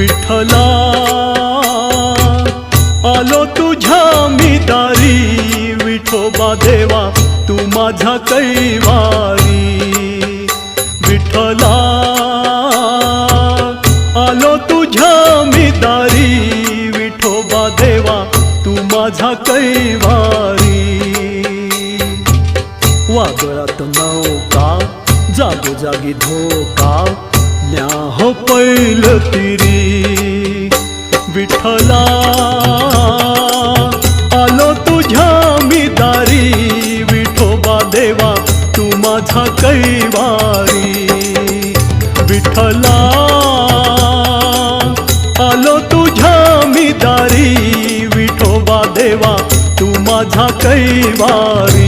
विठ्ठला आलो तुझ्या मी दारी, विठोबा देवा तू माझा कैवारी। विठ्ठला आलो तुझ्या मी दारी, विठोबा देवा तू माझा कैवारी। वादळात नौका जागोजागी धोका, न्या हो पैल तिरी। विठ्ठला आलो तुझ्या मी दारी, विठोबा देवा तू माझा कैवारी। विठ्ठला आलो तुझ्या मी दारी, विठोबा देवा तू माझा कैवारी।